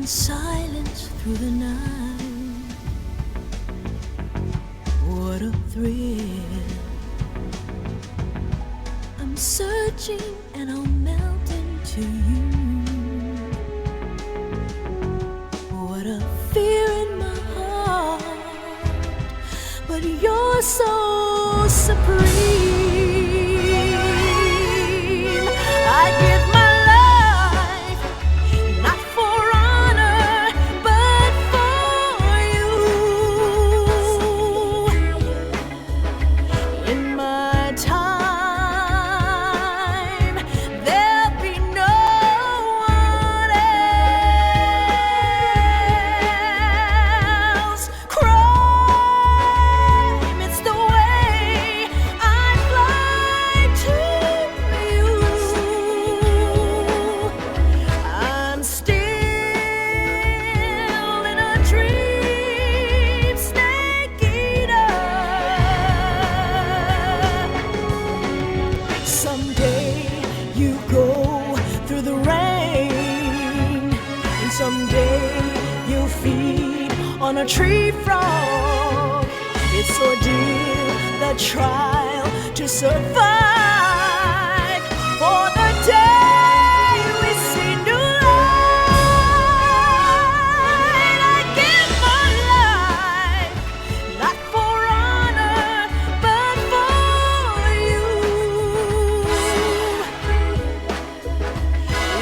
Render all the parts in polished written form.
silence through the night. What a thrill. I'm searching and I'll melt into you. What a fear in my heart, but you're so supreme. I give my life, not for honor, but for you. In my time, there'll be no one else. Crime, it's the way I fly to you. I'm still in a dream, snake eater. Someday you go through the rain, and someday you'll feed on a tree frog. It's ordeal, the trial to survive for the day we see new light. I give my life, not for honor, but for you.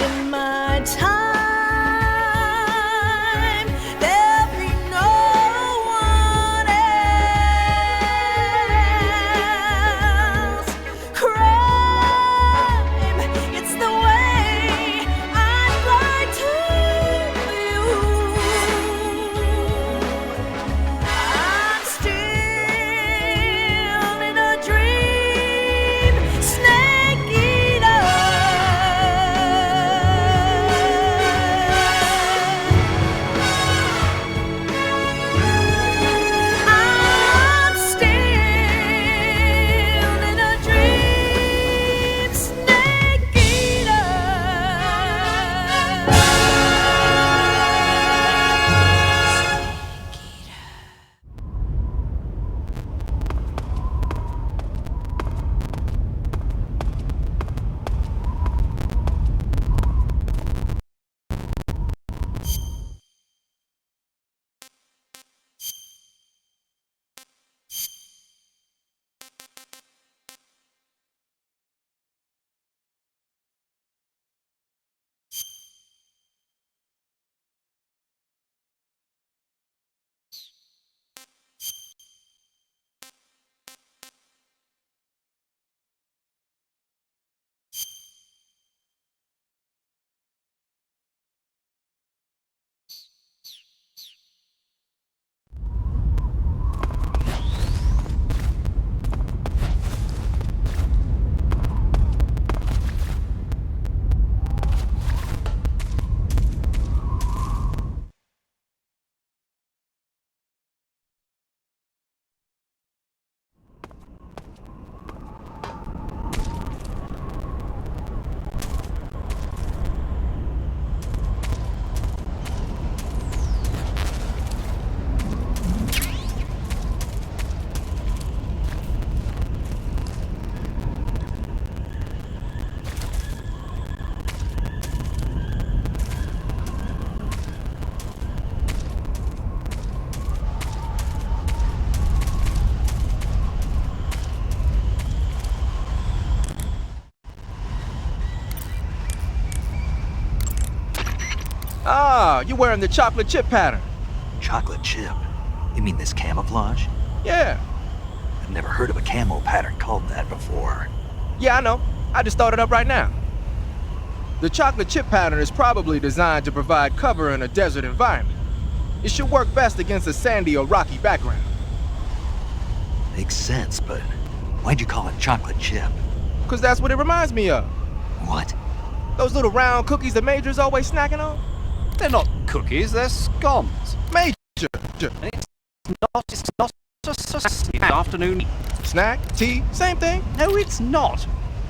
In my time, there'll be no one else. Crime, it's the way I fly to you. I'm still in a dream, snake eater. I'm still in a dream, snake eater. Ah, you're wearing the chocolate chip pattern. Chocolate chip? You mean this camouflage? Yeah. I've never heard of a camo pattern called that before. Yeah, I know. I just thought it up right now. The chocolate chip pattern is probably designed to provide cover in a desert environment. It should work best against a sandy or rocky background. Makes sense, but why'd you call it chocolate chip? Because that's what it reminds me of. What? Those little round cookies that Major's always snacking on? They're not cookies, they're scones. Major! It's not a afternoon Snack, tea, same thing. No, it's not.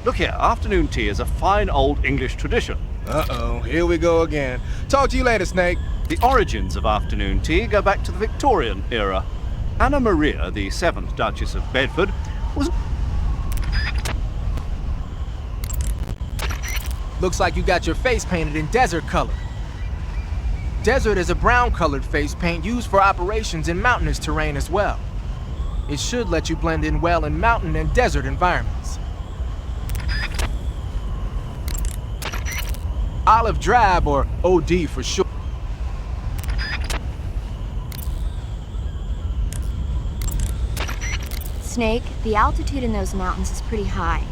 Look here, afternoon tea is a fine old English tradition. Uh-oh, here we go again. Talk to you later, Snake. The origins of afternoon tea go back to the Victorian era. Anna Maria, the 7th Duchess of Bedford, was... Looks like you got your face painted in desert color. Desert is a brown-colored face paint used for operations in mountainous terrain as well. It should let you blend in well in mountain and desert environments. Olive drab, or OD for short. Snake, the altitude in those mountains is pretty high.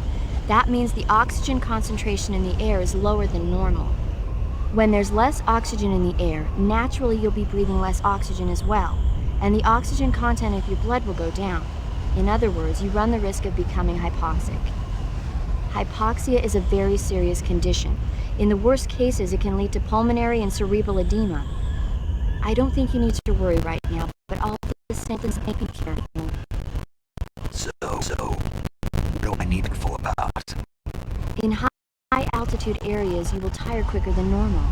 That means the oxygen concentration in the air is lower than normal. When there's less oxygen in the air, naturally you'll be breathing less oxygen as well, and the oxygen content of your blood will go down. In other words, you run the risk of becoming hypoxic. Hypoxia is a very serious condition. In the worst cases, it can lead to pulmonary and cerebral edema. I don't think you need to worry right now, but all the symptoms may be careful. So, what do I need to be careful about? In high altitude areas, you will tire quicker than normal.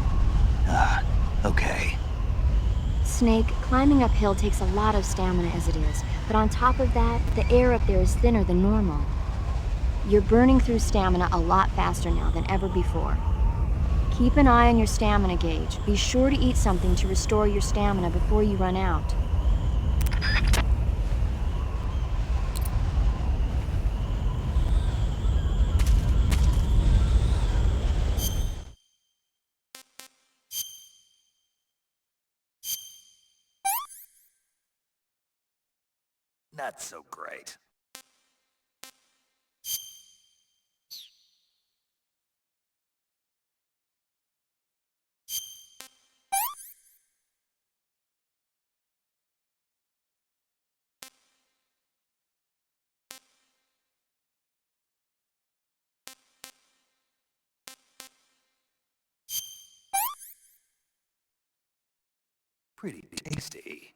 Okay. Snake, climbing uphill takes a lot of stamina as it is, but on top of that, the air up there is thinner than normal. You're burning through stamina a lot faster now than ever before. Keep an eye on your stamina gauge. Be sure to eat something to restore your stamina before you run out. Not so great. Pretty tasty.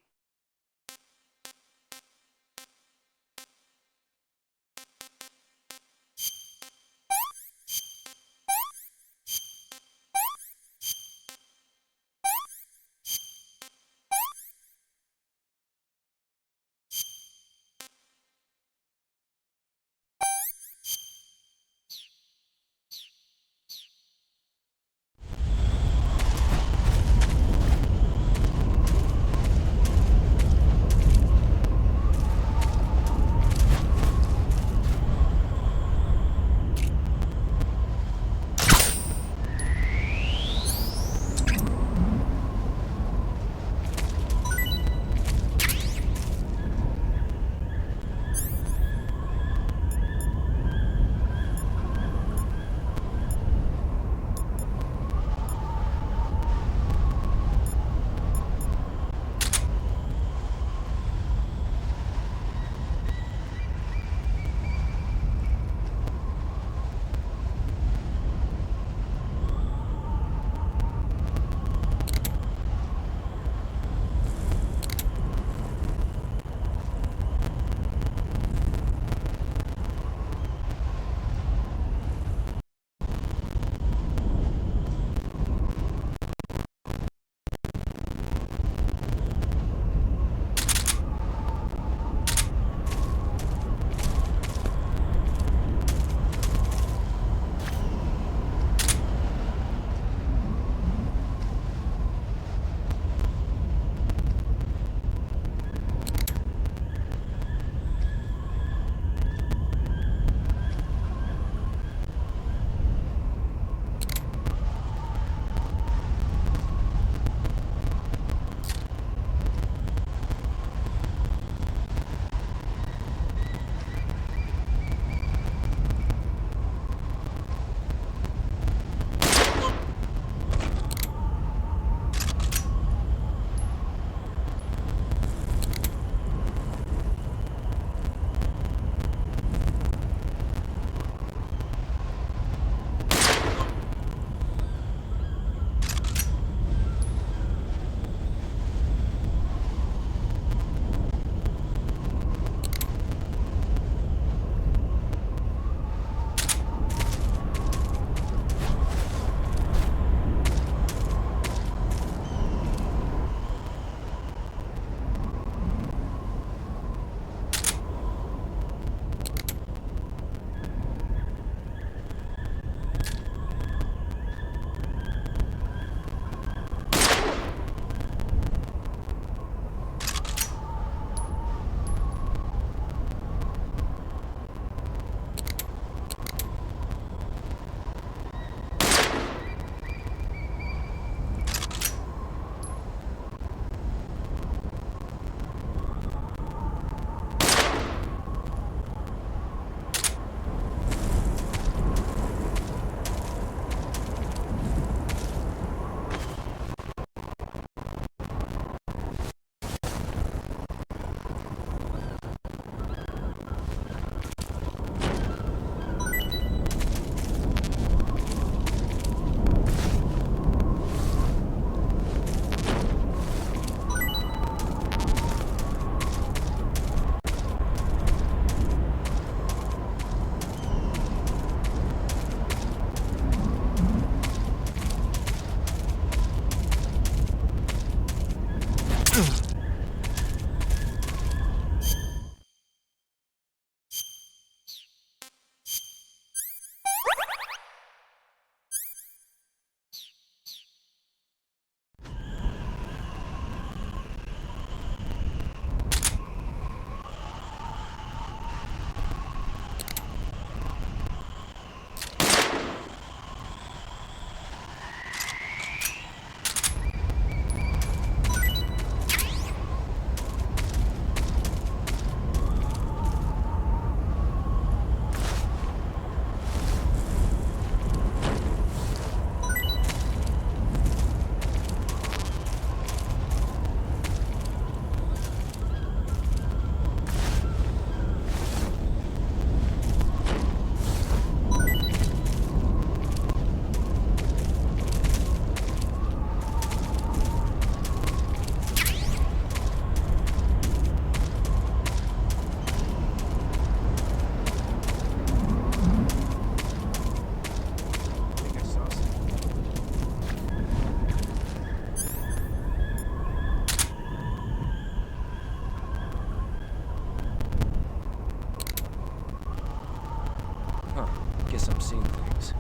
I'm seeing things.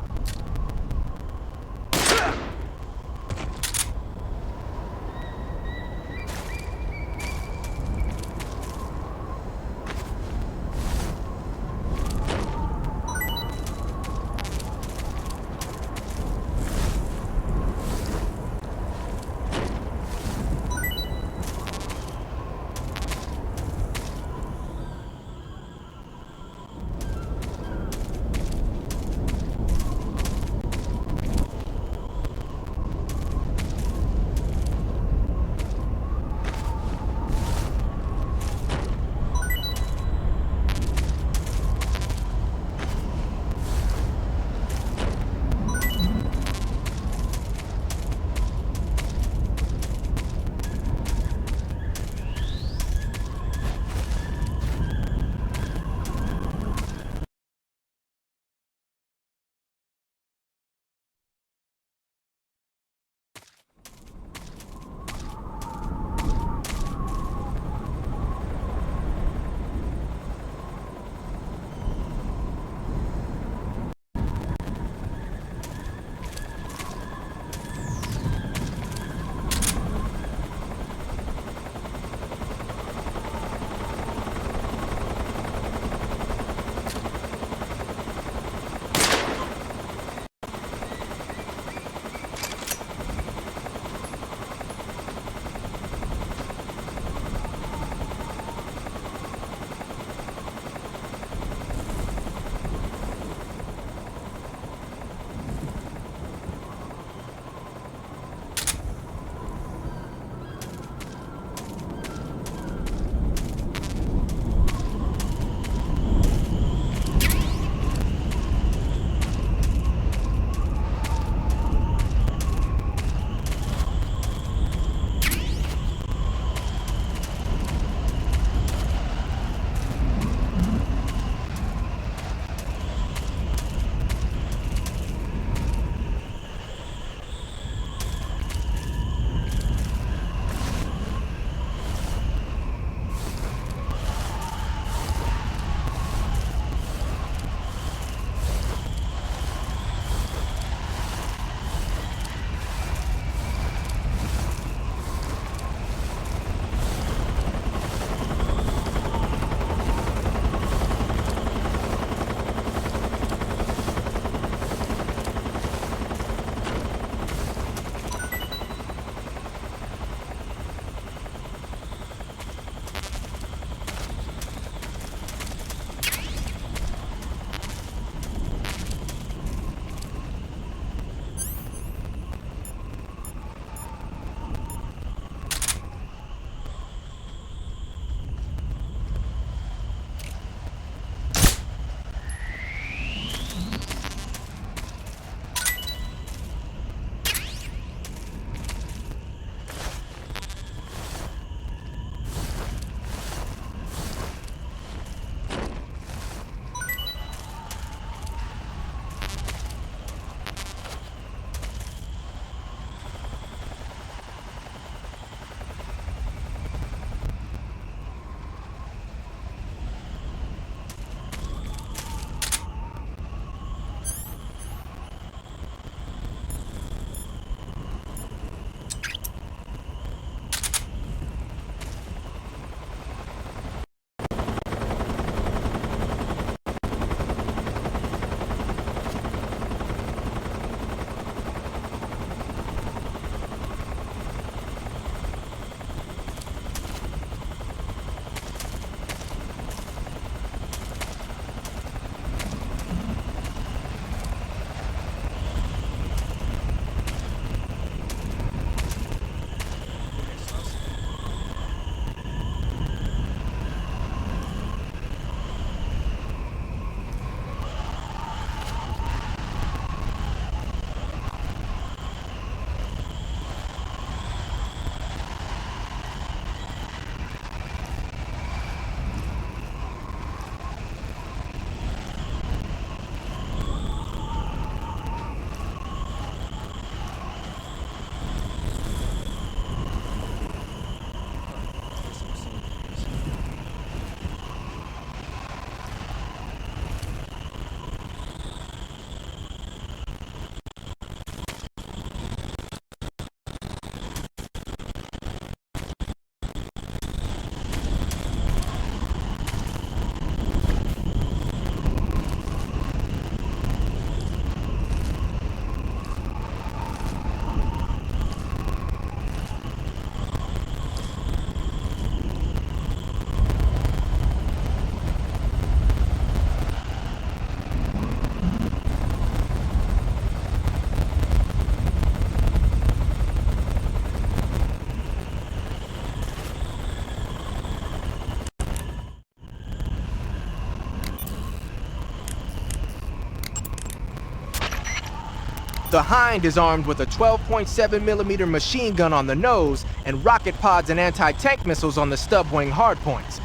The Hind is armed with a 12.7mm machine gun on the nose and rocket pods and anti-tank missiles on the stub wing hardpoints.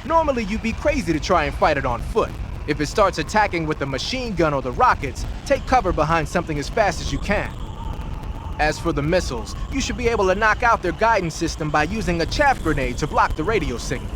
Normally, you'd be crazy to try and fight it on foot. If it starts attacking with the machine gun or the rockets, take cover behind something as fast as you can. As for the missiles, you should be able to knock out their guidance system by using a chaff grenade to block the radio signal.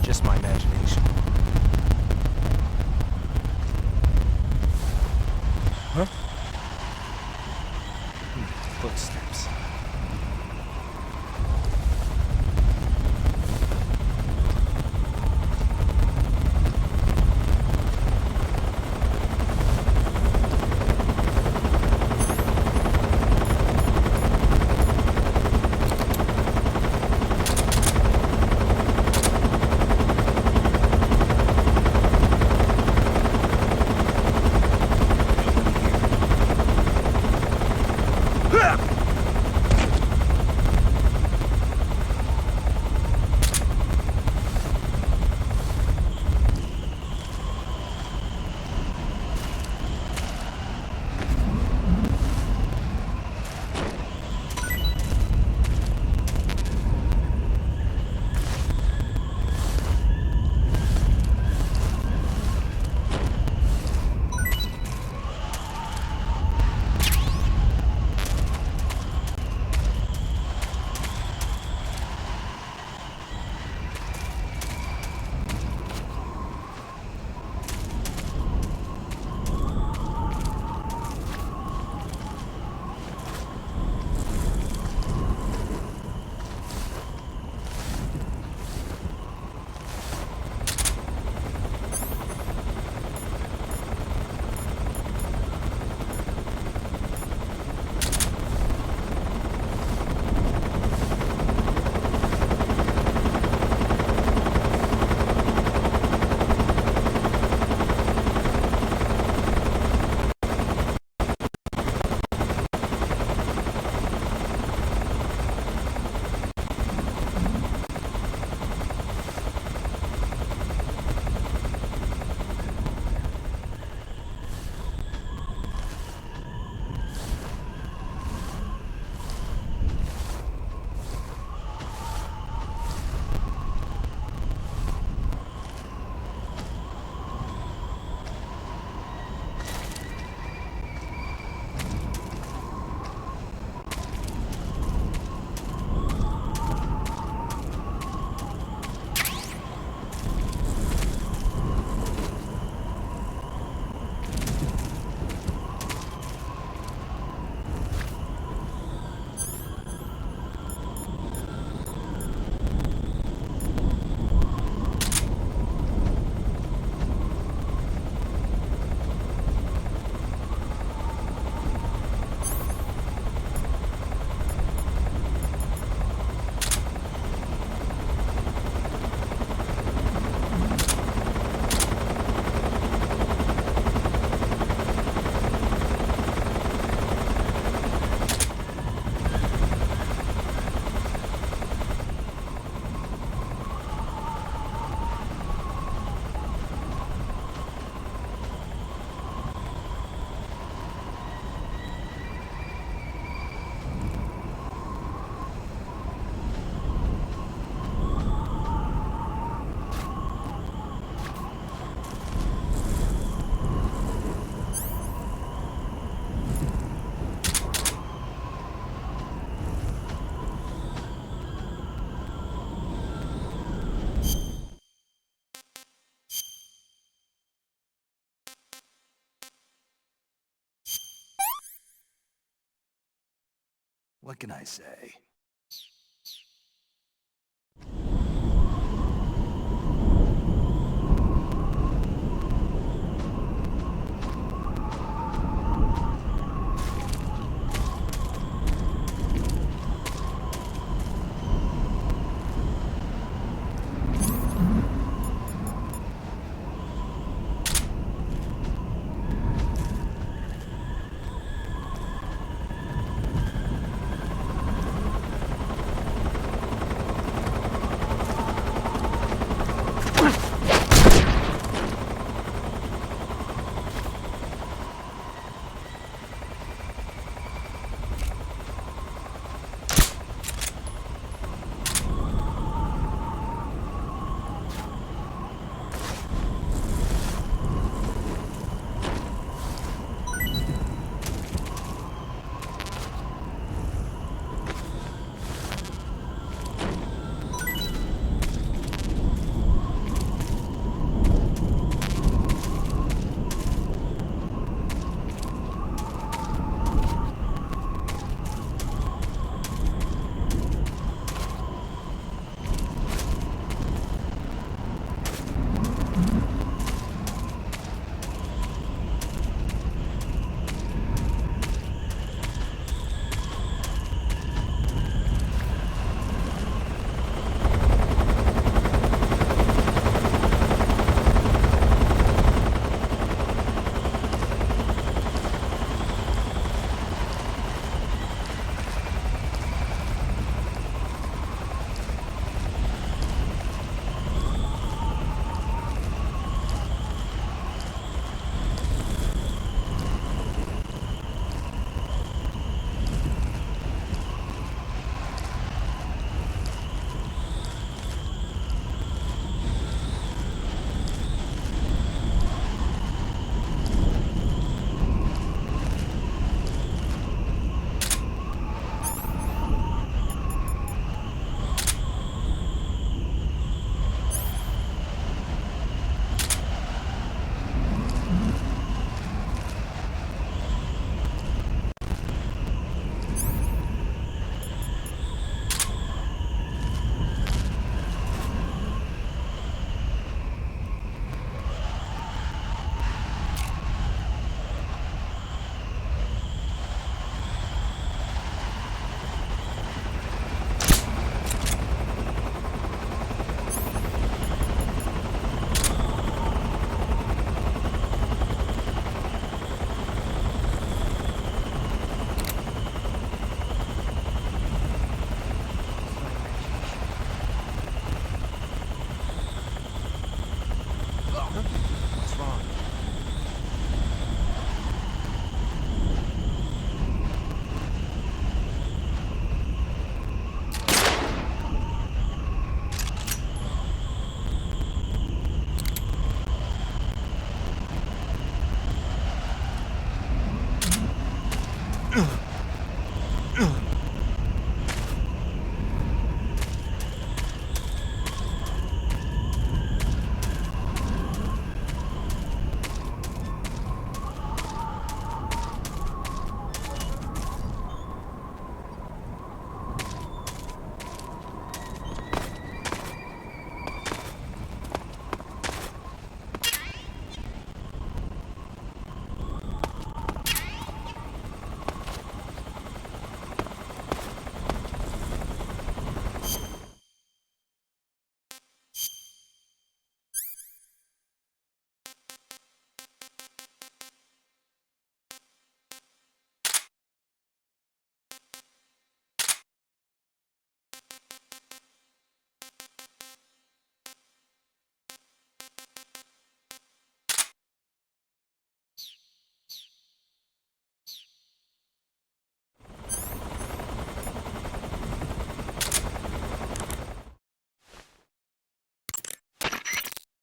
Just my imagination. Huh? Footsteps. Nobody here. What can I say? What's wrong?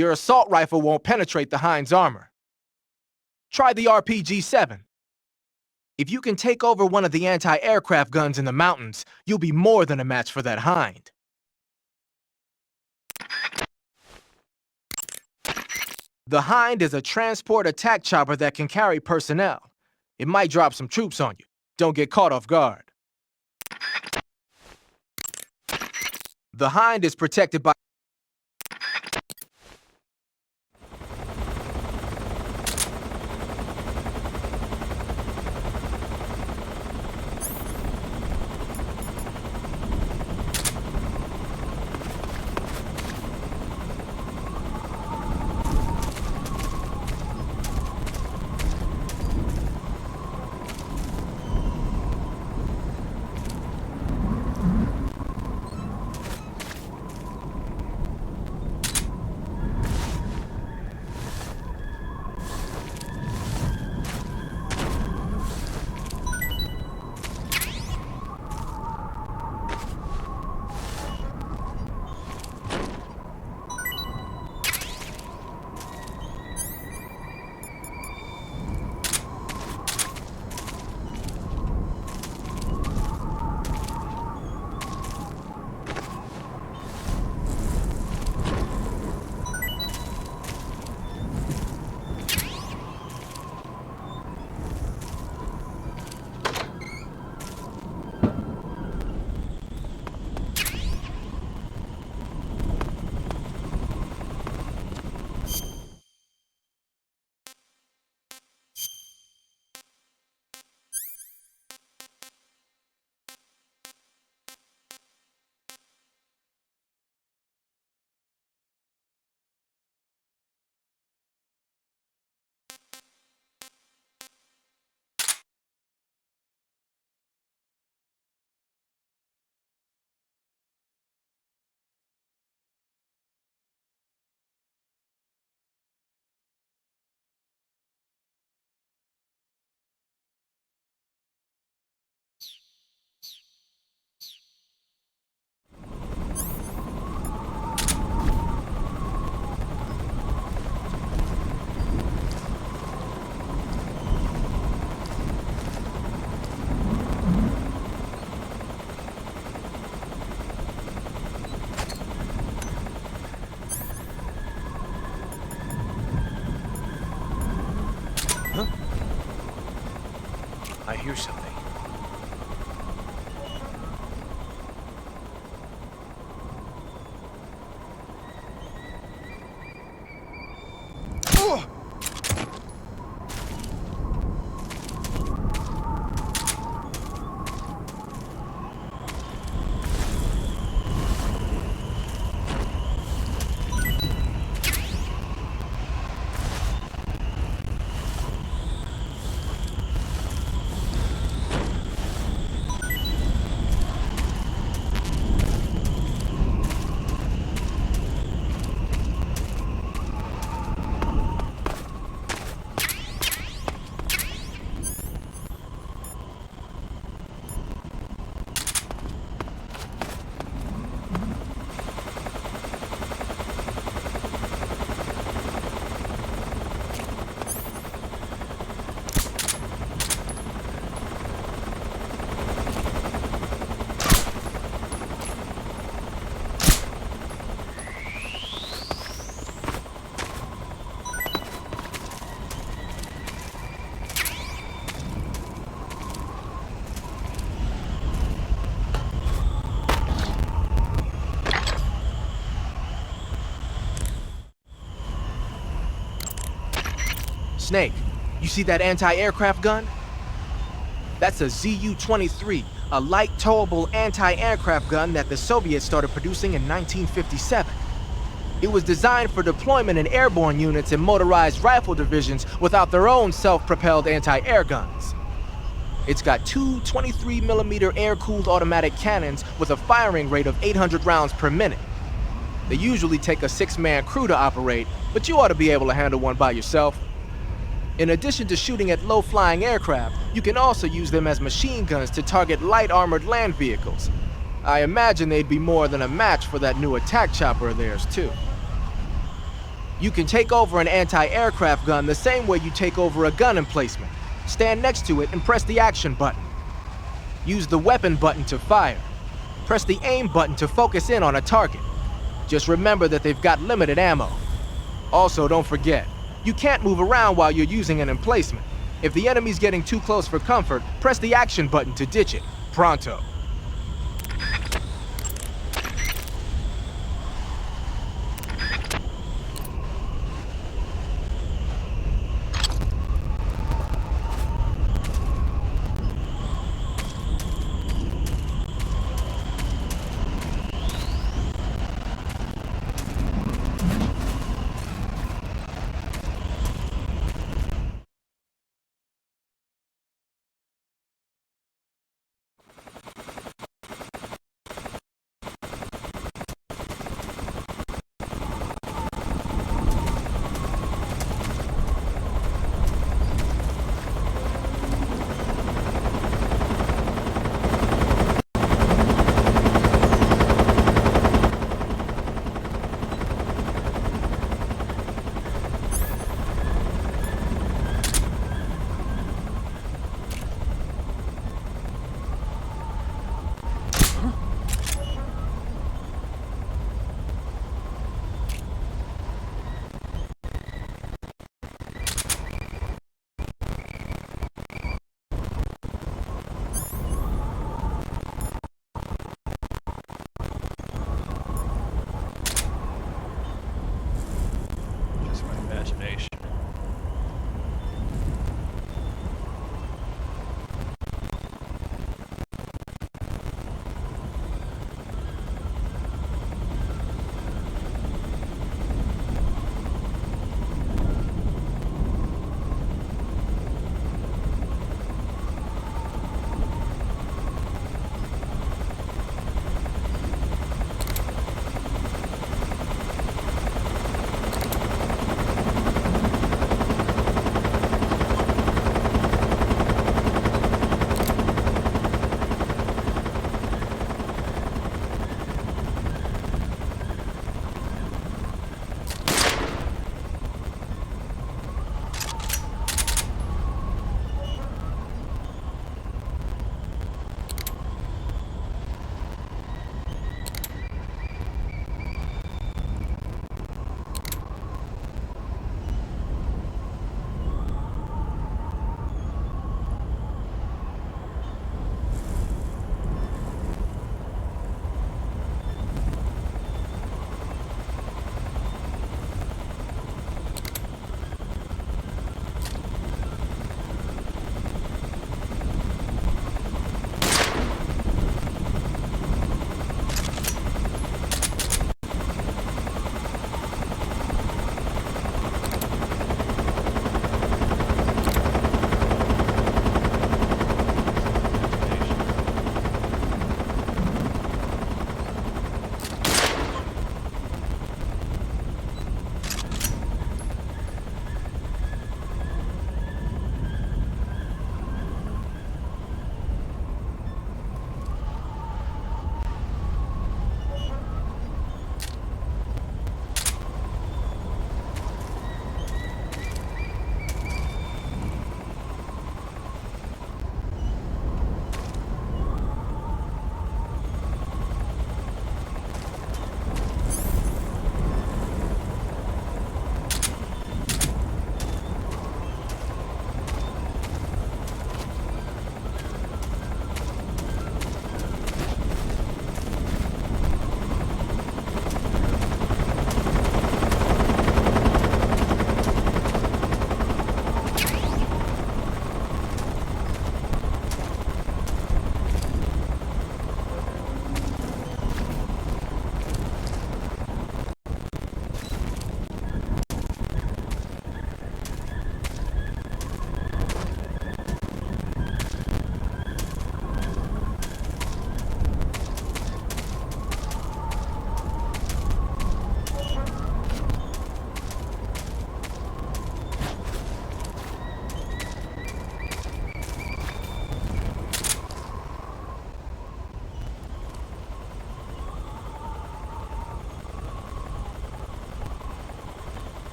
Your assault rifle won't penetrate the Heinz armor. Try the RPG-7. If you can take over one of the anti-aircraft guns in the mountains, you'll be more than a match for that Hind. The Hind is a transport attack chopper that can carry personnel. It might drop some troops on you. Don't get caught off guard. The hind is protected by... I hear something. Snake, you see that anti-aircraft gun? That's a ZU-23, a light towable anti-aircraft gun that the Soviets started producing in 1957. It was designed for deployment in airborne units and motorized rifle divisions without their own self-propelled anti-air guns. It's got two 23mm air-cooled automatic cannons with a firing rate of 800 rounds per minute. They usually take a 6-man crew to operate, but you ought to be able to handle one by yourself. In addition to shooting at low-flying aircraft, you can also use them as machine guns to target light armored land vehicles. I imagine they'd be more than a match for that new attack chopper of theirs, too. You can take over an anti-aircraft gun the same way you take over a gun emplacement. Stand next to it and press the action button. Use the weapon button to fire. Press the aim button to focus in on a target. Just remember that they've got limited ammo. Also, don't forget, you can't move around while you're using an emplacement. If the enemy's getting too close for comfort, press the action button to ditch it. Pronto.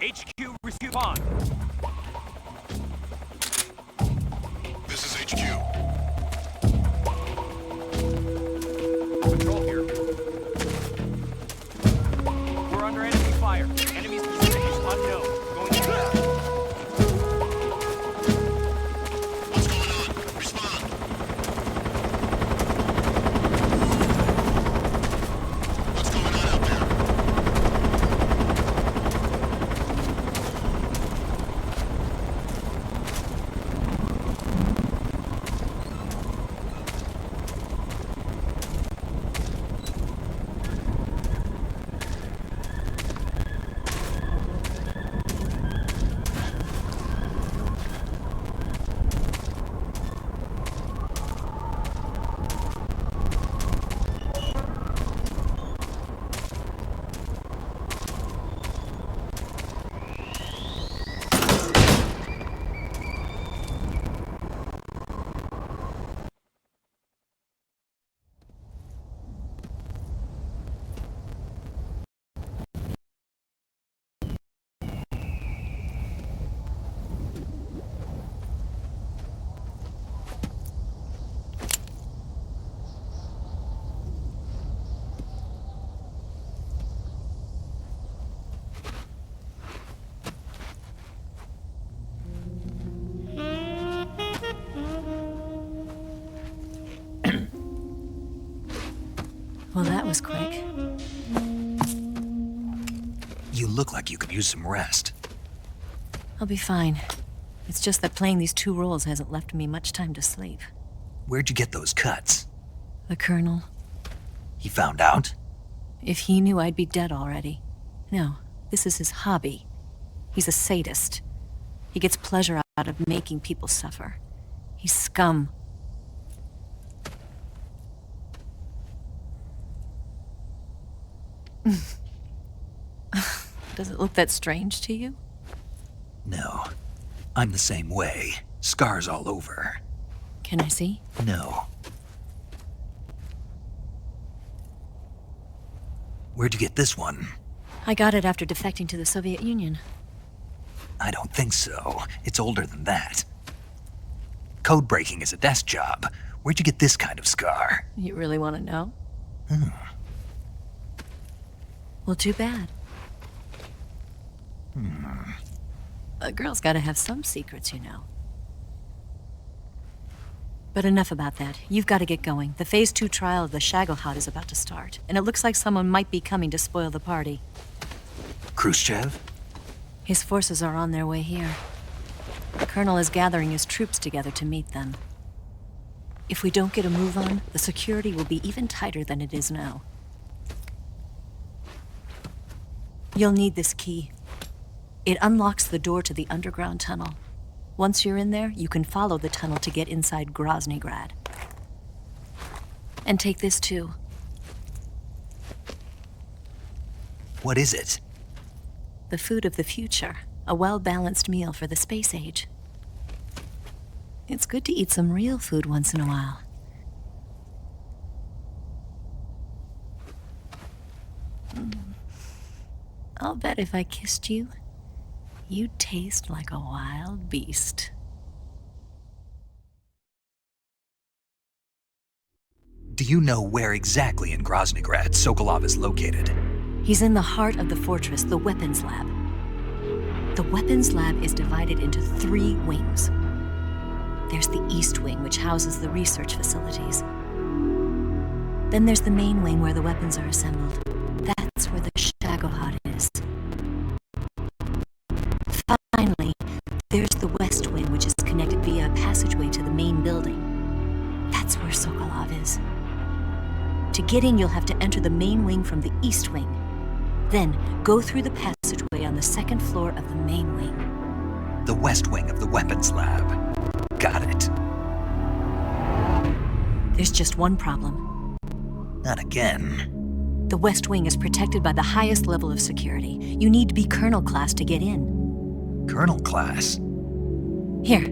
HQ, respond. This is HQ. Patrol here. We're under enemy fire. Enemy's position is unknown. Going to What's going on? Respond. What's going on out there? Well, that was quick. You look like you could use some rest. I'll be fine. It's just that playing these two roles hasn't left me much time to sleep. Where'd you get those cuts? The Colonel, He found out? if he knew I'd be dead already. No, this is his hobby. He's a sadist. He gets pleasure out of making people suffer. He's scum. Does it look that strange to you? No. I'm the same way. Scars all over. Can I see? No. Where'd you get this one? I got it after defecting to the Soviet Union. I don't think so. It's older than that. Code breaking is a desk job. Where'd you get this kind of scar? You really want to know? Well, too bad. A girl's gotta have some secrets, you know. But enough about that. You've got to get going. The Phase 2 trial of the Shagohod is about to start, and it looks like someone might be coming to spoil the party. Khrushchev? His forces are on their way here. The Colonel is gathering his troops together to meet them. If we don't get a move on, the security will be even tighter than it is now. You'll need this key. It unlocks the door to the underground tunnel. Once you're in there, you can follow the tunnel to get inside Groznygrad. And take this too. What is it? The food of the future. A well-balanced meal for the space age. It's good to eat some real food once in a while. I'll bet if I kissed you, you'd taste like a wild beast. Do you know where exactly in Groznygrad Sokolov is located? He's in the heart of the fortress, the weapons lab. The weapons lab is divided into 3 wings. There's the East Wing, which houses the research facilities. Then there's the main wing where the weapons are assembled. That's where the Shagohod is. Finally, there's the West Wing, which is connected via a passageway to the main building. That's where Sokolov is. To get in, you'll have to enter the main wing from the East Wing. Then, go through the passageway on the 2nd floor of the main wing. The West Wing of the weapons lab. Got it. There's just one problem. Not again. The West Wing is protected by the highest level of security. You need to be Colonel class to get in. Colonel class? Here,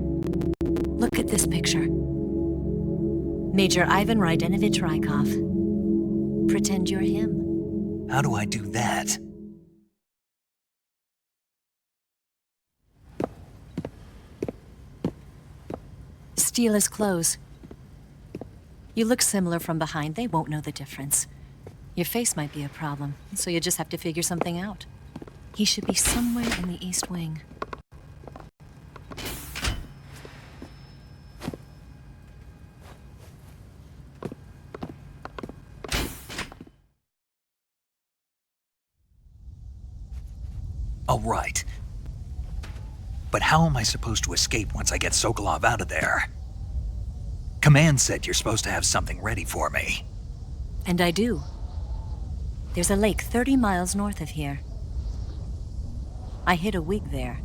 look at this picture. Major Ivan Rydenovich Rykov. Pretend you're him. How do I do that? steal his clothes. You look similar from behind. They won't know the difference. Your face might be a problem, so you just have to figure something out. He should be somewhere in the East Wing. All right. But how am I supposed to escape once I get Sokolov out of there? Command said you're supposed to have something ready for me. And I do. There's a lake 30 miles north of here. I hid a wig there.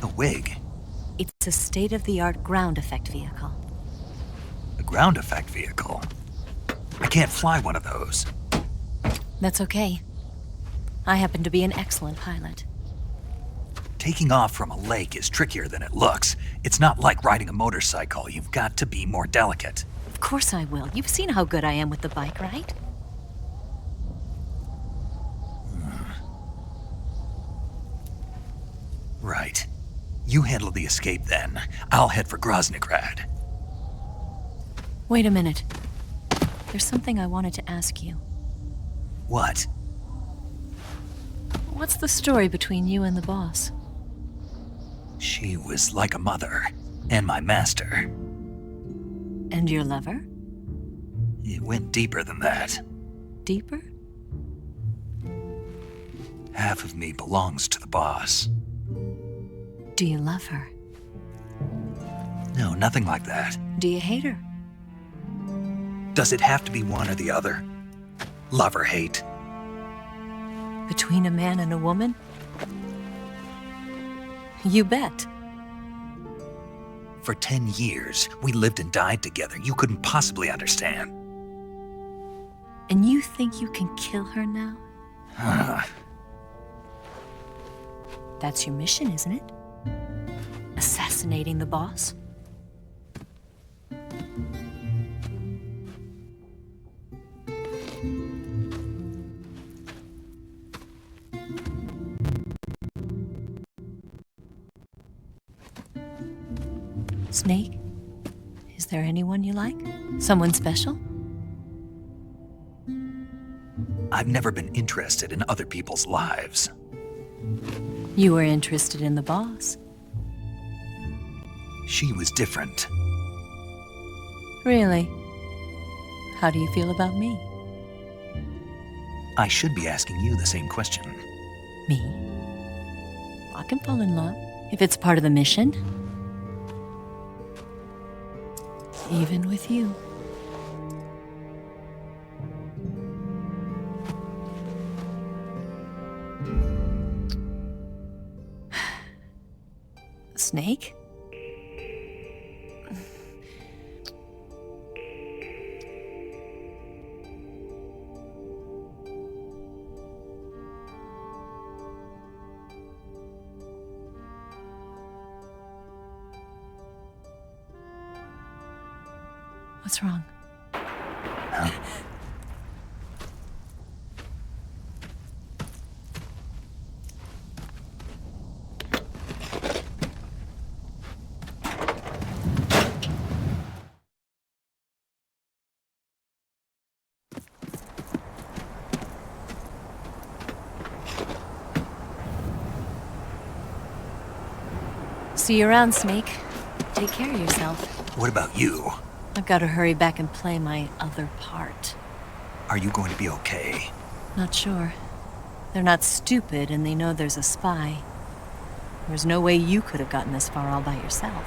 A wig? It's a state-of-the-art ground effect vehicle. A ground effect vehicle? I can't fly one of those. That's okay. I happen to be an excellent pilot. Taking off from a lake is trickier than it looks. It's not like riding a motorcycle. You've got to be more delicate. Of course I will. You've seen how good I am with the bike, right? Right. You handle the escape then. I'll head for Groznygrad. Wait a minute. There's something I wanted to ask you. What? What's the story between you and the boss? She was like a mother, and my master. And your lover? It went deeper than that. Deeper? Half of me belongs to the boss. Do you love her? No, nothing like that. Do you hate her? Does it have to be one or the other? Love or hate? Between a man and a woman? You bet. For 10 years, we lived and died together. You couldn't possibly understand. And you think you can kill her now? That's your mission, isn't it? Assassinating the boss? Snake? Is there anyone you like? Someone special? I've never been interested in other people's lives. You were interested in the boss. She was different. Really? How do you feel about me? I should be asking you the same question. Me? I can fall in love if it's part of the mission. Even with you. Snake? What's wrong? See you around, Snake. Take care of yourself. What about you? I've got to hurry back and play my other part. Are you going to be okay? Not sure. They're not stupid, and they know there's a spy. There's no way you could have gotten this far all by yourself.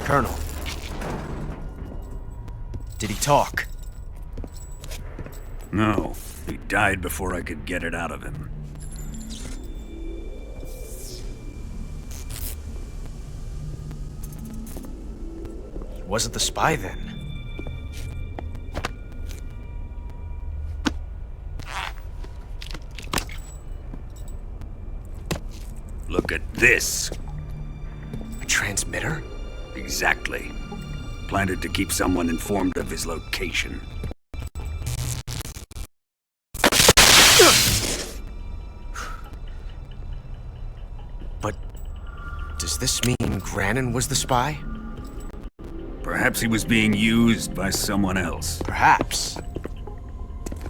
Colonel. Did he talk? No, he died before I could get it out of him. He wasn't the spy then. Look at this. A transmitter? Exactly. Planted to keep someone informed of his location. But does this mean Granin was the spy? Perhaps he was being used by someone else. Perhaps.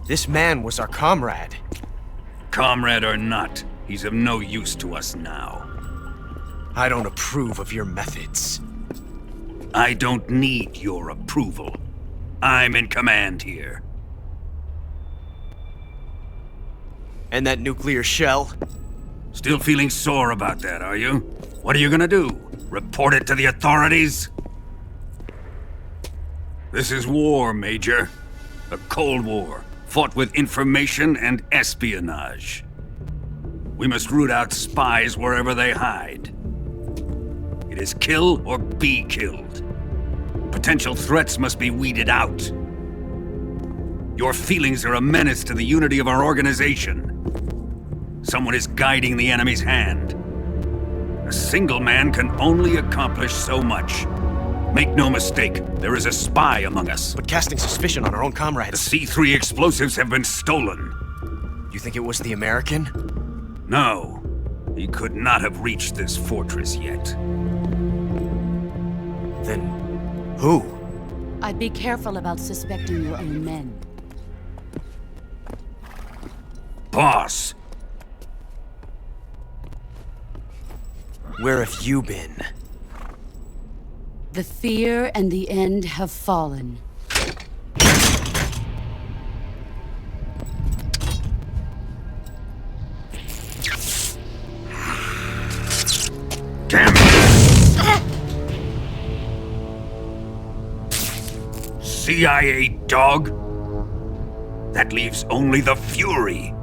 This man was our comrade. Comrade or not, he's of no use to us now. I don't approve of your methods. I don't need your approval. I'm in command here. And that nuclear shell? Still feeling sore about that, are you? What are you gonna do? Report it to the authorities? This is war, Major. A Cold War, fought with information and espionage. We must root out spies wherever they hide. It is kill or be killed. Potential threats must be weeded out. Your feelings are a menace to the unity of our organization. Someone is guiding the enemy's hand. A single man can only accomplish so much. Make no mistake, there is a spy among us. But casting suspicion on our own The comrades. C3 explosives have been stolen. You think it was the American? No, he could not have reached this fortress yet. Then who? I'd be careful about suspecting your own men. Boss! Where have you been? The fear and the end have fallen. Damn it! CIA dog? That leaves only the Fury.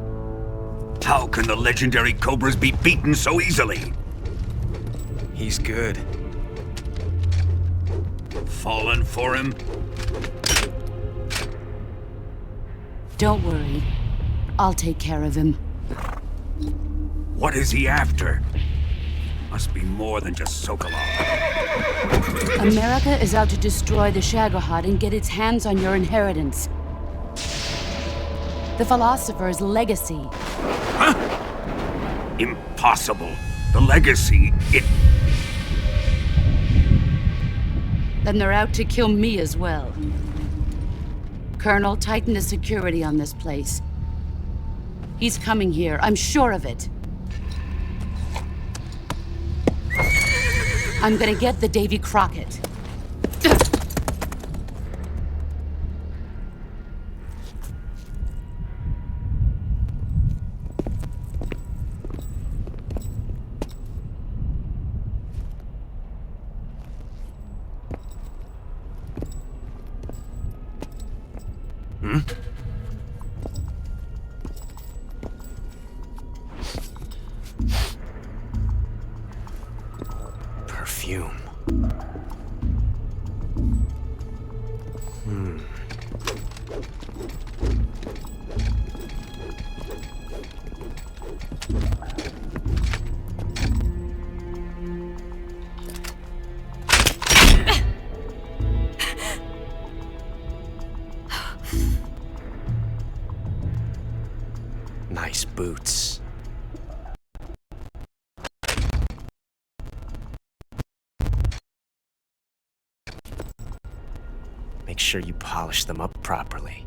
How can the legendary Cobras be beaten so easily? He's good. Fallen for him? Don't worry. I'll take care of him. What is he after? Must be more than just Sokolov. America is out to destroy the Shagohod and get its hands on your inheritance. The Philosopher's legacy. Huh? Impossible. The legacy, it... Then they're out to kill me as well. Colonel, tighten the security on this place. He's coming here, I'm sure of it. I'm gonna get the Davy Crockett. Perfume. Nice boots. Make sure you polish them up properly.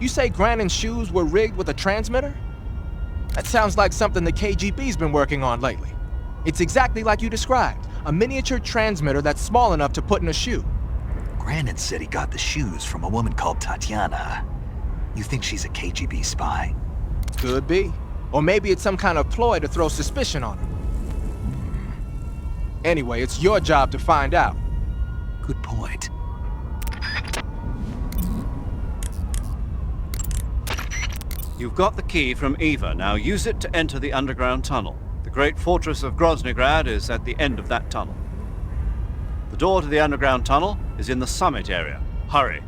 You say Grannon's shoes were rigged with a transmitter? That sounds like something the KGB's been working on lately. It's exactly like you described, a miniature transmitter that's small enough to put in a shoe. Grannon said he got the shoes from a woman called Tatiana. You think she's a KGB spy? Could be. Or maybe it's some kind of ploy to throw suspicion on her. Anyway, it's your job to find out. Good point. You've got the key from Eva. Now use it to enter the underground tunnel. The great fortress of Groznygrad is at the end of that tunnel. The door to the underground tunnel is in the summit area. Hurry.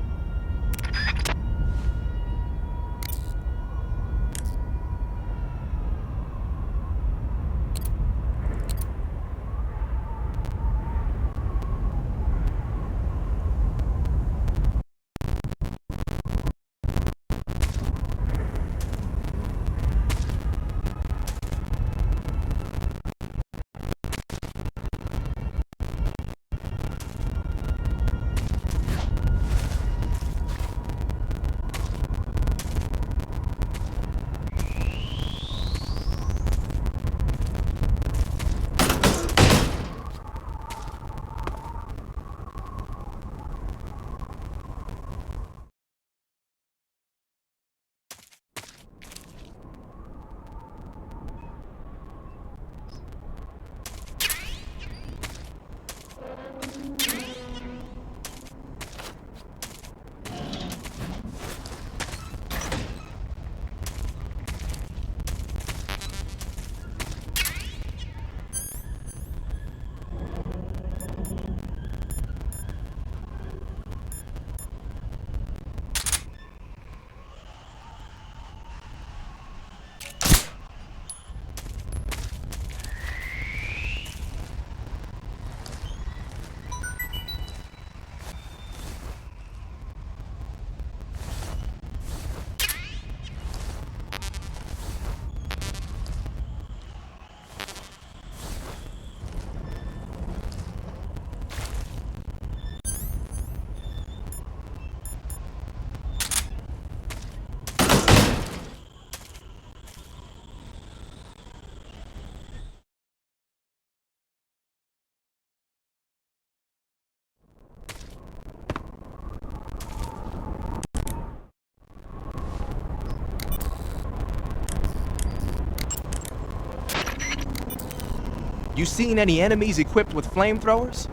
You seen any enemies equipped with flamethrowers?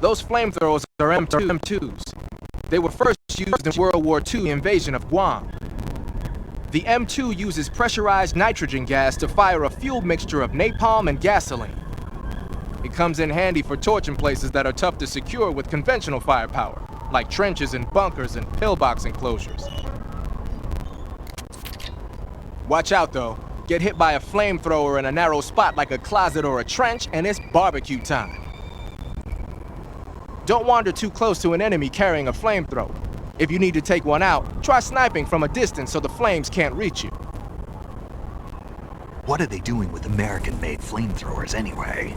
Those flamethrowers are M2s. They were first used in World War II invasion of Guam. The M2 uses pressurized nitrogen gas to fire a fuel mixture of napalm and gasoline. It comes in handy for torching places that are tough to secure with conventional firepower, like trenches and bunkers and pillbox enclosures. Watch out though. Get hit by a flamethrower in a narrow spot like a closet or a trench, and it's barbecue time. Don't wander too close to an enemy carrying a flamethrower. If you need to take one out, try sniping from a distance so the flames can't reach you. What are they doing with American-made flamethrowers anyway?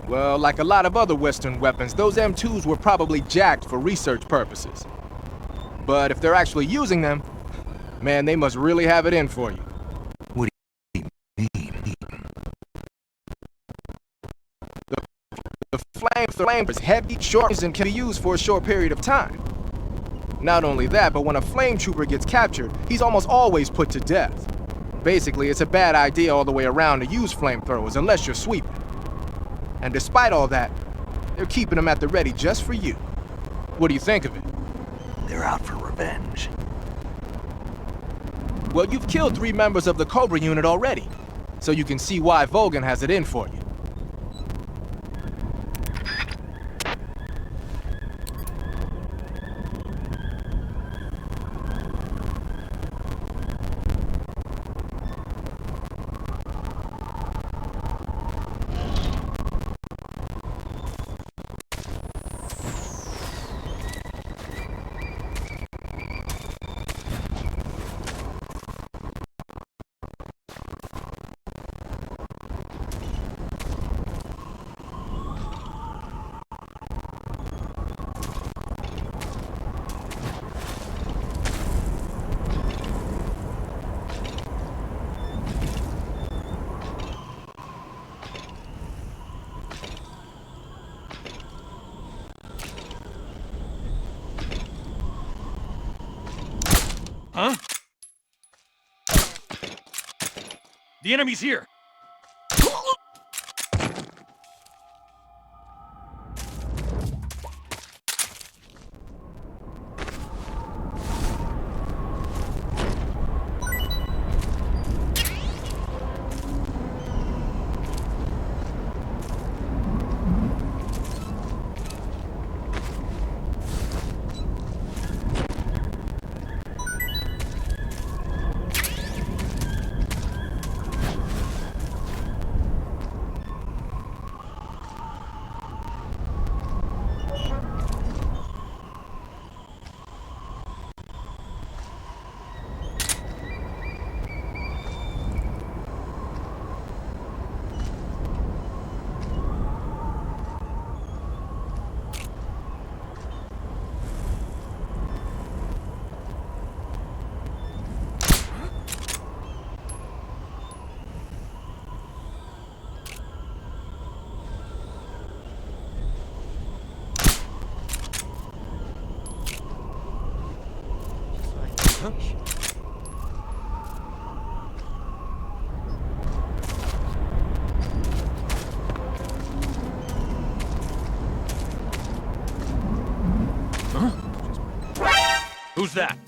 Well, like a lot of other Western weapons, those M2s were probably jacked for research purposes. But if they're actually using them, man, they must really have it in for you. The flame is heavy, short, and can be used for a short period of time. Not only that, but when a flame trooper gets captured, he's almost always put to death. Basically, it's a bad idea all the way around to use flamethrowers unless you're sweeping. And despite all that, they're keeping them at the ready just for you. What do you think of it? They're out for revenge. Well, you've killed 3 members of the Cobra unit already, so you can see why Volgin has it in for you. Huh? The enemy's here! Who's that?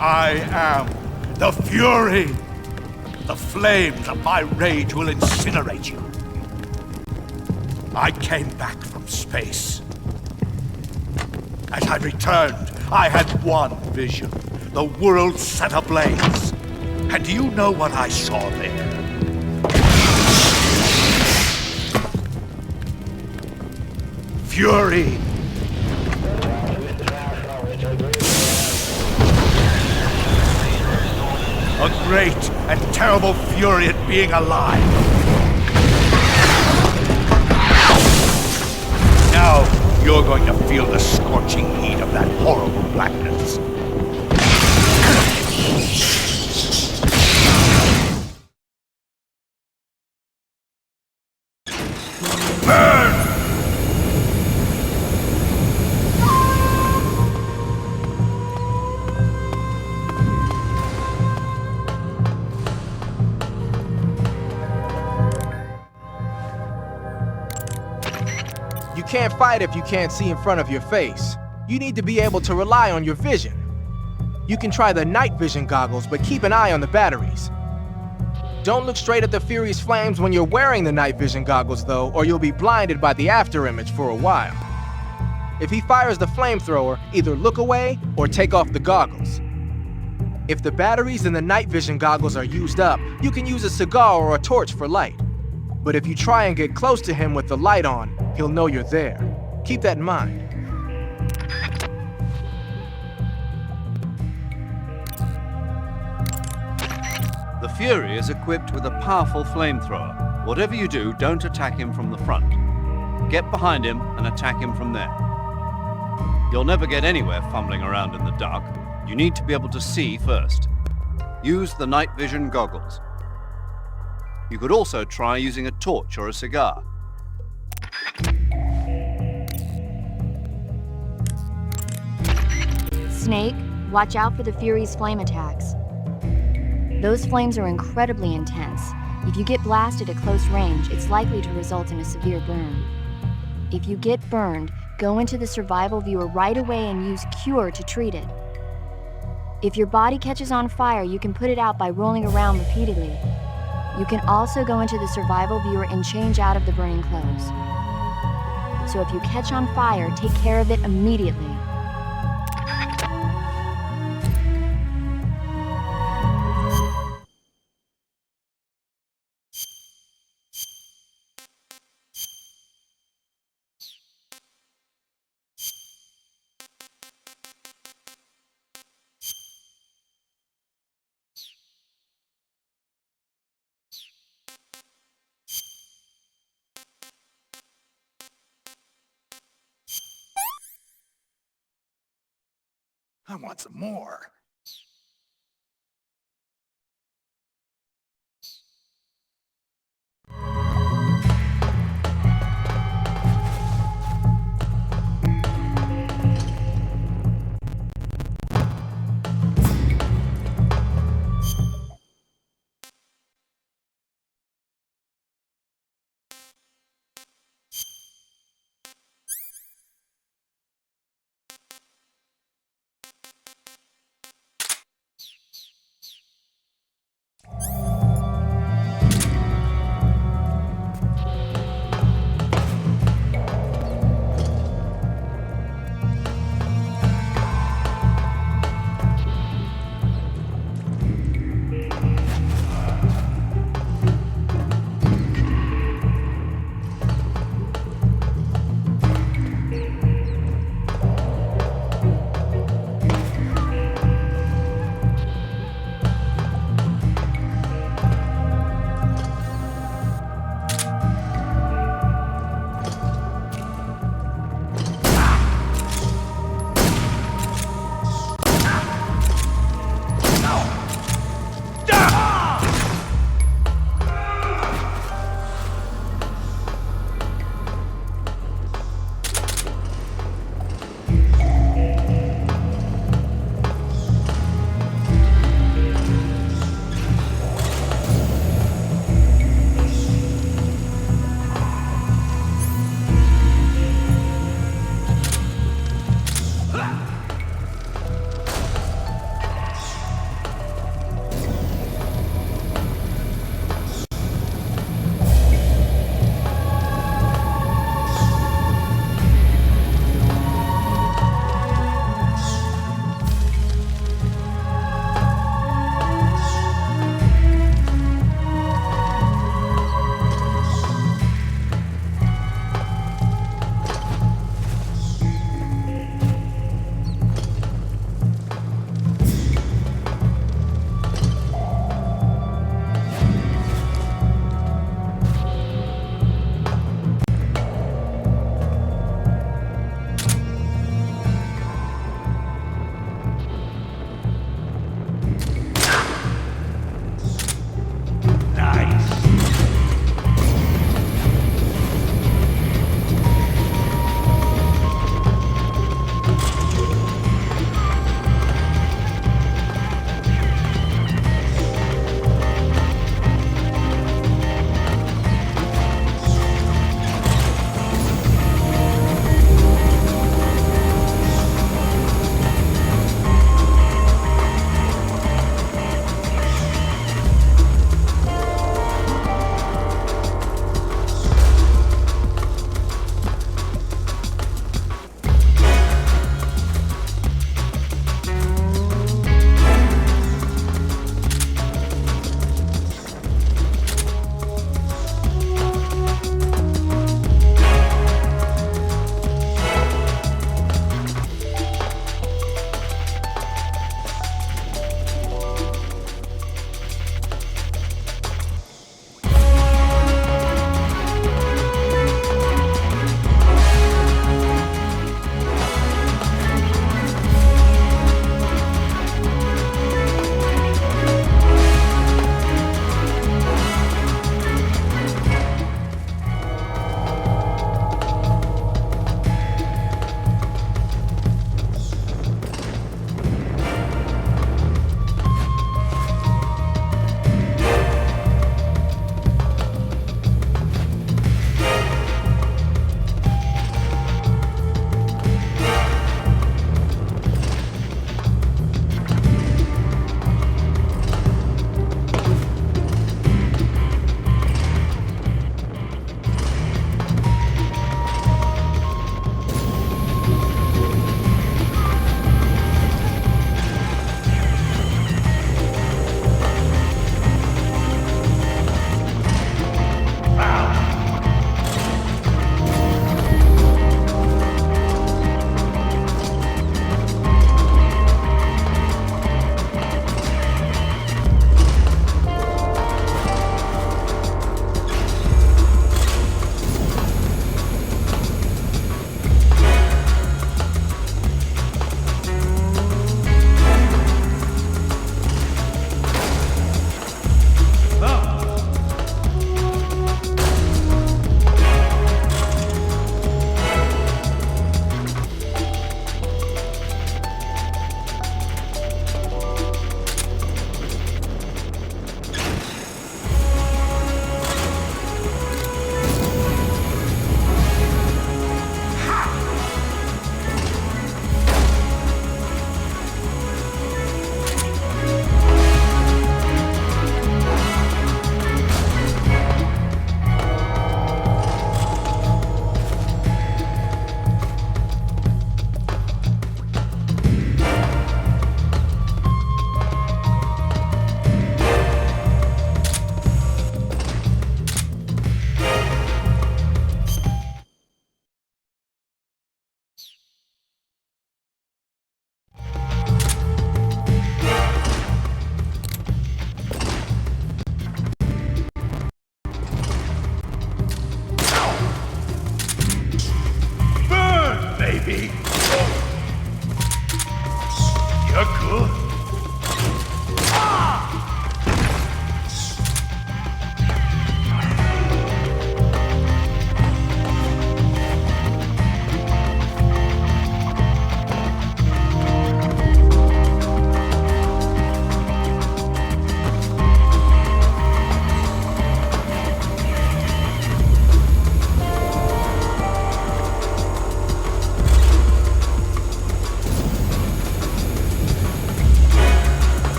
I am the Fury. The flames of my rage will incinerate you. I came back from space. As I returned, I had one vision. The world set ablaze. And do you know what I saw there? Fury. A great and terrible fury at being alive. Now, you're going to feel the scorching heat of that horrible blackness. Burn! You can't fight if you can't see in front of your face. You need to be able to rely on your vision. You can try the night vision goggles, but keep an eye on the batteries. Don't look straight at the Fury's flames when you're wearing the night vision goggles, though, or you'll be blinded by the afterimage for a while. If he fires the flamethrower, either look away or take off the goggles. If the batteries in the night vision goggles are used up, you can use a cigar or a torch for light. But if you try and get close to him with the light on, he'll know you're there. Keep that in mind. The Fury is equipped with a powerful flamethrower. Whatever you do, don't attack him from the front. Get behind him and attack him from there. You'll never get anywhere fumbling around in the dark. You need to be able to see first. Use the night vision goggles. You could also try using a torch or a cigar. Snake, watch out for the Fury's flame attacks. Those flames are incredibly intense. If you get blasted at close range, it's likely to result in a severe burn. If you get burned, go into the survival viewer right away and use Cure to treat it. If your body catches on fire, you can put it out by rolling around repeatedly. You can also go into the survival viewer and change out of the burning clothes. So if you catch on fire, take care of it immediately. I want some more.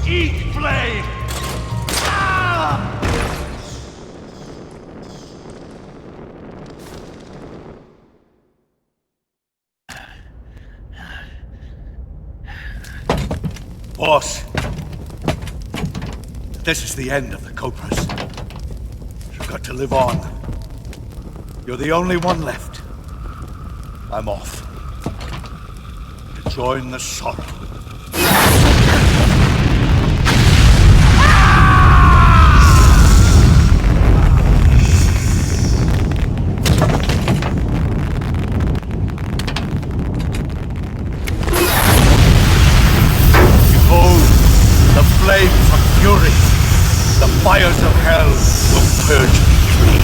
Eat flame! Boss, this is the end of the Cobras. You've got to live on. You're the only one left. I'm off. To join the sorrow. Flames of fury, the fires of hell will purge me clean.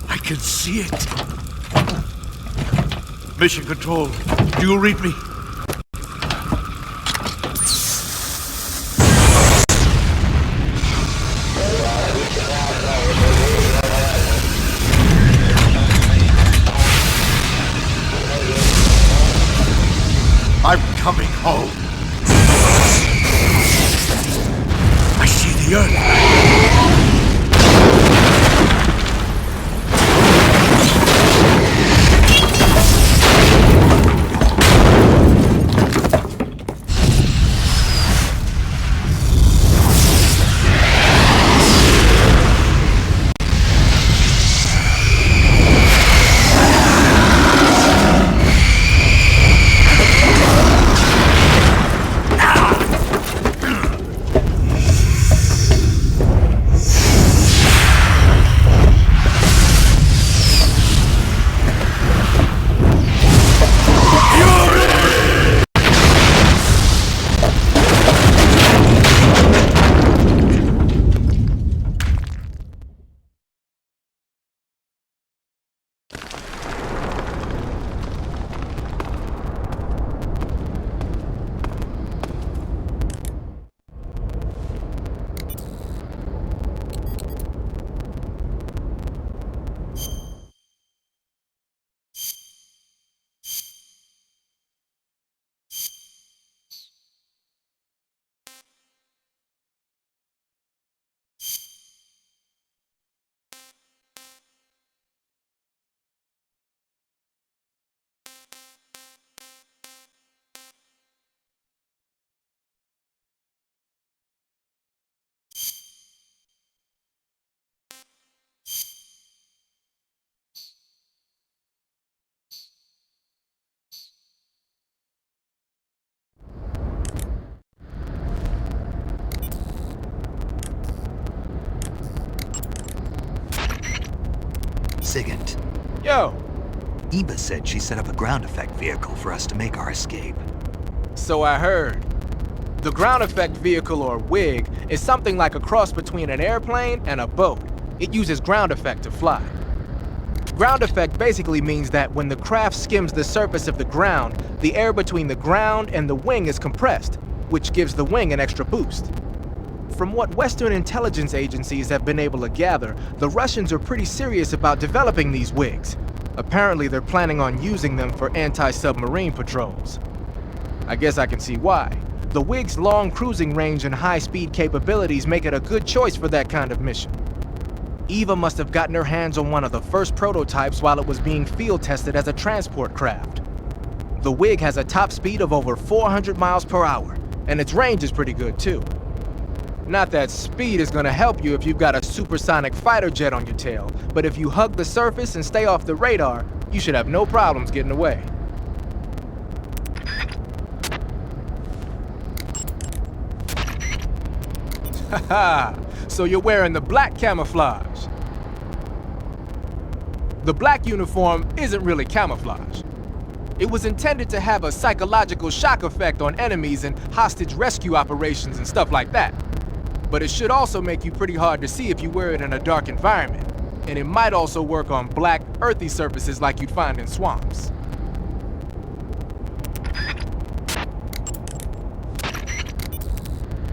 I can see it. Mission Control, do you read me? I'm coming home. I see the earth. Sigint. Yo! Eva said she set up a ground effect vehicle for us to make our escape. So I heard. The ground effect vehicle, or WIG, is something like a cross between an airplane and a boat. It uses ground effect to fly. Ground effect basically means that when the craft skims the surface of the ground, the air between the ground and the wing is compressed, which gives the wing an extra boost. from what Western intelligence agencies have been able to gather, the Russians are pretty serious about developing these WIGs. Apparently, they're planning on using them for anti-submarine patrols. I guess I can see why. The WIG's long cruising range and high-speed capabilities make it a good choice for that kind of mission. Eva must have gotten her hands on one of the first prototypes while it was being field tested as a transport craft. The WIG has a top speed of over 400 miles per hour, and its range is pretty good too. Not that speed is gonna help you if you've got a supersonic fighter jet on your tail, but if you hug the surface and stay off the radar, you should have no problems getting away. Haha, so you're wearing the black camouflage. The black uniform isn't really camouflage. It was intended to have a psychological shock effect on enemies and hostage rescue operations and stuff like that. But it should also make you pretty hard to see if you wear it in a dark environment. And it might also work on black, earthy surfaces like you'd find in swamps.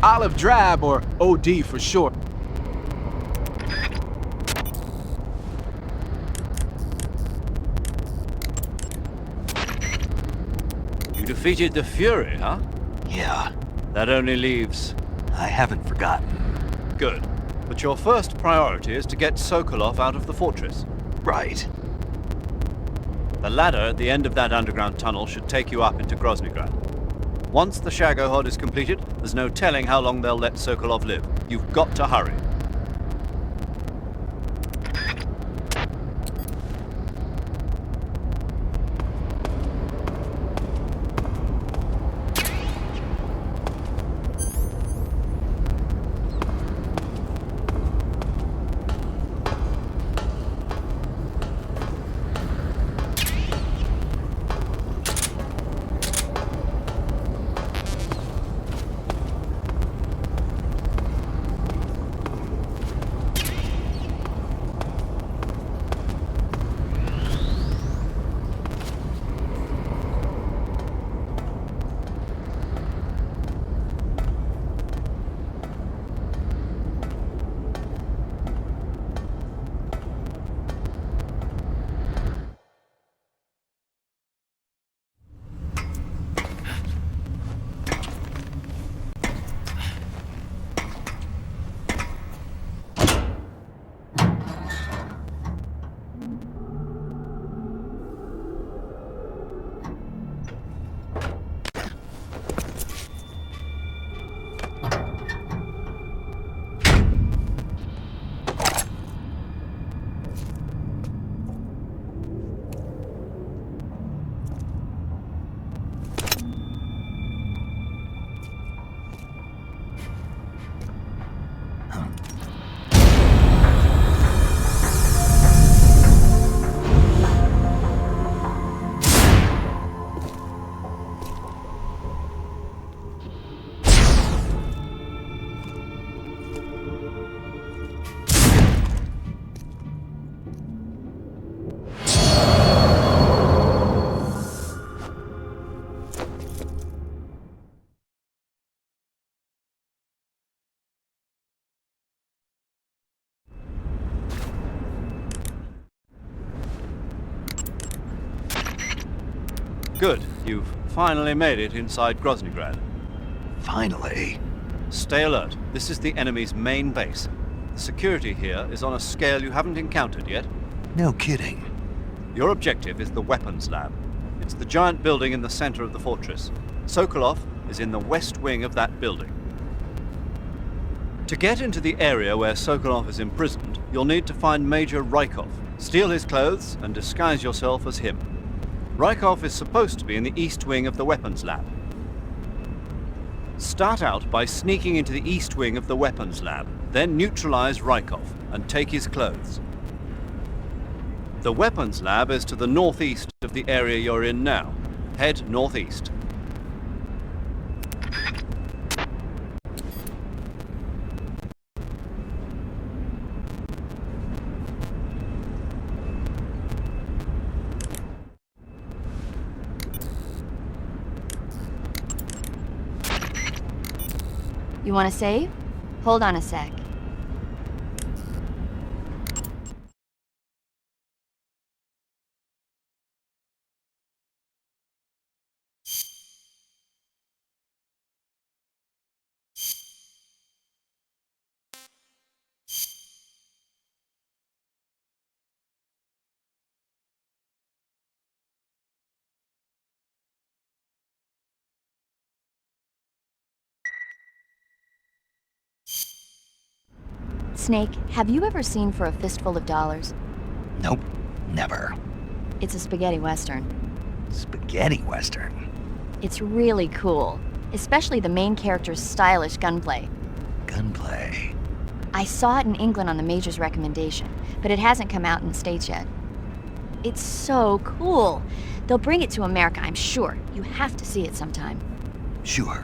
Olive drab, or OD for short. You defeated the Fury, huh? Yeah, That only leaves... I haven't forgotten. Good. But your first priority is to get Sokolov out of the fortress. Right. The ladder at the end of that underground tunnel should take you up into Groznygrad. Once the Shagohod is completed, there's no telling how long they'll let Sokolov live. You've got to hurry. Good. You've finally made it inside Groznygrad. Finally. Stay alert. This is the enemy's main base. The security here is on a scale you haven't encountered yet. No kidding. Your objective is the weapons lab. It's the giant building in the center of the fortress. Sokolov is in the west wing of that building. To get into the area where Sokolov is imprisoned, you'll need to find Major Rykov, steal his clothes, and disguise yourself as him. Rykov is supposed to be in the east wing of the weapons lab. Start out by sneaking into the east wing of the weapons lab, then neutralize Rykov and take his clothes. The weapons lab is to the northeast of the area you're in now. Head northeast. You want to save? Hold on a sec. Snake, have you ever seen For a Fistful of Dollars? Nope, never. It's a spaghetti western. Spaghetti western? It's really cool, especially the main character's stylish gunplay. Gunplay? I saw it in England on the Major's recommendation, but it hasn't come out in the States yet. It's so cool. They'll bring it to America, I'm sure. You have to see it sometime. Sure.